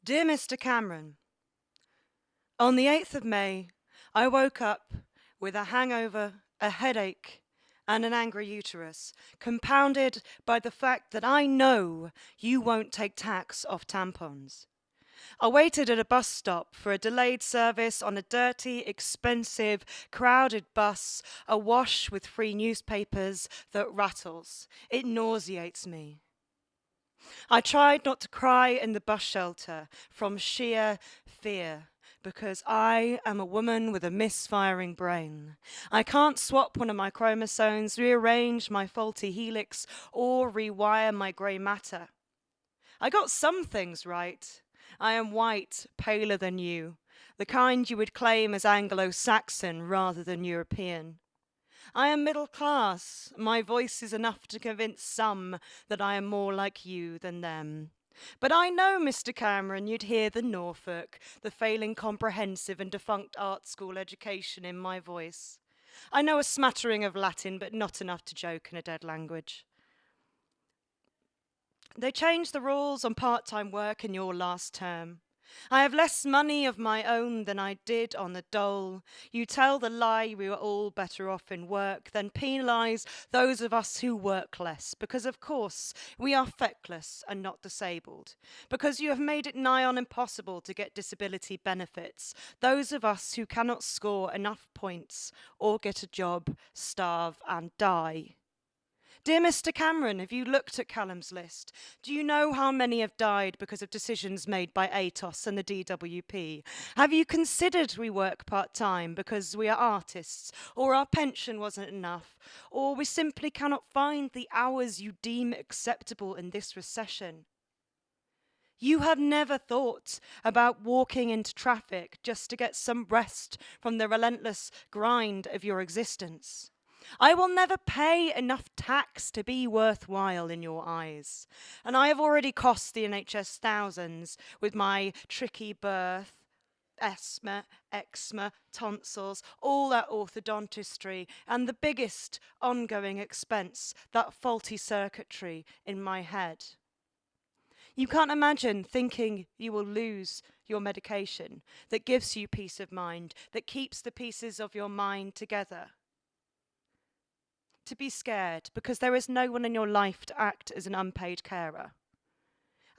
Dear Mr. Cameron, on the 8th of May, I woke up with a hangover, a headache, and an angry uterus, compounded by the fact that I know you won't take tax off tampons. I waited at a bus stop for a delayed service on a dirty, expensive, crowded bus, awash with free newspapers that rattles. It nauseates me. I tried not to cry in the bus shelter from sheer fear, because I am a woman with a misfiring brain. I can't swap one of my chromosomes, rearrange my faulty helix, or rewire my grey matter. I got some things right. I am white, paler than you, the kind you would claim as Anglo-Saxon rather than European. I am middle class. My voice is enough to convince some that I am more like you than them. But I know, Mr. Cameron, you'd hear the Norfolk, the failing comprehensive and defunct art school education in my voice. I know a smattering of Latin, but not enough to joke in a dead language. They changed the rules on part-time work in your last term. I have less money of my own than I did on the dole. You tell the lie we were all better off in work, then penalise those of us who work less, because of course we are feckless and not disabled, because you have made it nigh on impossible to get disability benefits. Those of us who cannot score enough points or get a job starve and die. Dear Mr. Cameron, have you looked at Callum's list? Do you know how many have died because of decisions made by ATOS and the DWP? Have you considered we work part-time because we are artists, or our pension wasn't enough, or we simply cannot find the hours you deem acceptable in this recession? You have never thought about walking into traffic just to get some rest from the relentless grind of your existence. I will never pay enough tax to be worthwhile in your eyes. And I have already cost the NHS thousands with my tricky birth, asthma, eczema, tonsils, all that orthodontistry, and the biggest ongoing expense, that faulty circuitry in my head. You can't imagine thinking you will lose your medication that gives you peace of mind, that keeps the pieces of your mind together. To be scared because there is no one in your life to act as an unpaid carer.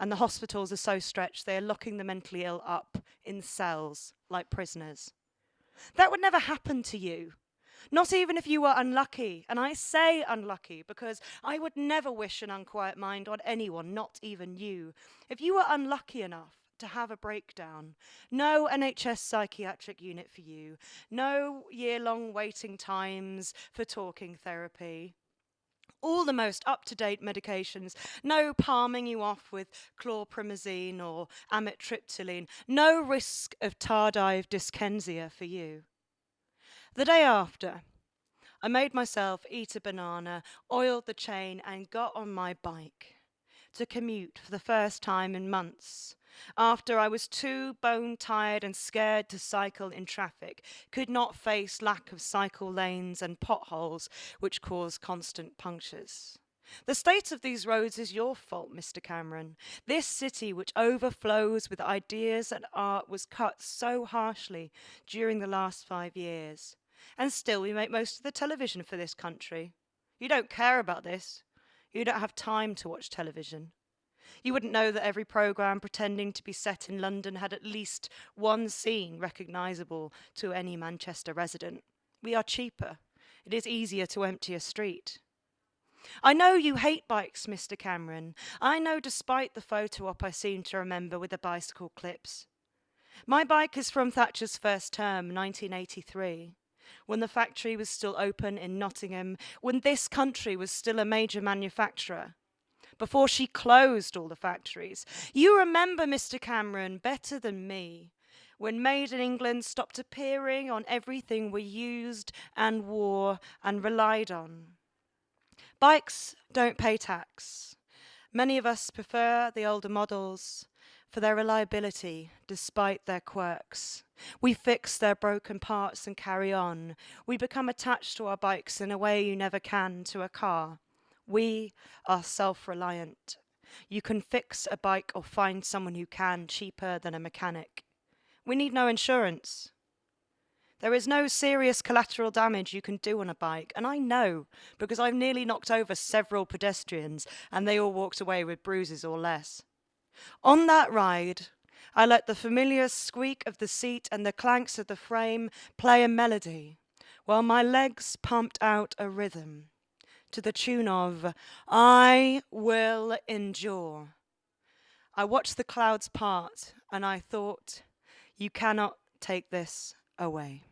And the hospitals are so stretched they are locking the mentally ill up in cells like prisoners. That would never happen to you. Not even if you were unlucky. And I say unlucky because I would never wish an unquiet mind on anyone, not even you. If you were unlucky enough to have a breakdown, no NHS psychiatric unit for you, no year-long waiting times for talking therapy, all the most up-to-date medications, no palming you off with chlorpromazine or amitriptyline, no risk of tardive dyskinesia for you. The day after, I made myself eat a banana, oiled the chain, and got on my bike to commute for the first time in months, after I was too bone-tired and scared to cycle in traffic, could not face lack of cycle lanes and potholes which cause constant punctures. The state of these roads is your fault, Mr. Cameron. This city, which overflows with ideas and art, was cut so harshly during the last 5 years. And still we make most of the television for this country. You don't care about this. You don't have time to watch television. You wouldn't know that every programme pretending to be set in London had at least one scene recognisable to any Manchester resident. We are cheaper. It is easier to empty a street. I know you hate bikes, Mr. Cameron. I know, despite the photo op I seem to remember with the bicycle clips. My bike is from Thatcher's first term, 1983. When the factory was still open in Nottingham, when this country was still a major manufacturer, before she closed all the factories. You remember, Mr. Cameron, better than me, when Made in England stopped appearing on everything we used and wore and relied on. Bikes don't pay tax. Many of us prefer the older models for their reliability despite their quirks. We fix their broken parts and carry on. We become attached to our bikes in a way you never can to a car. We are self-reliant. You can fix a bike or find someone who can cheaper than a mechanic. We need no insurance. There is no serious collateral damage you can do on a bike, and I know because I've nearly knocked over several pedestrians and they all walked away with bruises or less. On that ride, I let the familiar squeak of the seat and the clanks of the frame play a melody, while my legs pumped out a rhythm to the tune of I Will Endure. I watched the clouds part and I thought, you cannot take this away.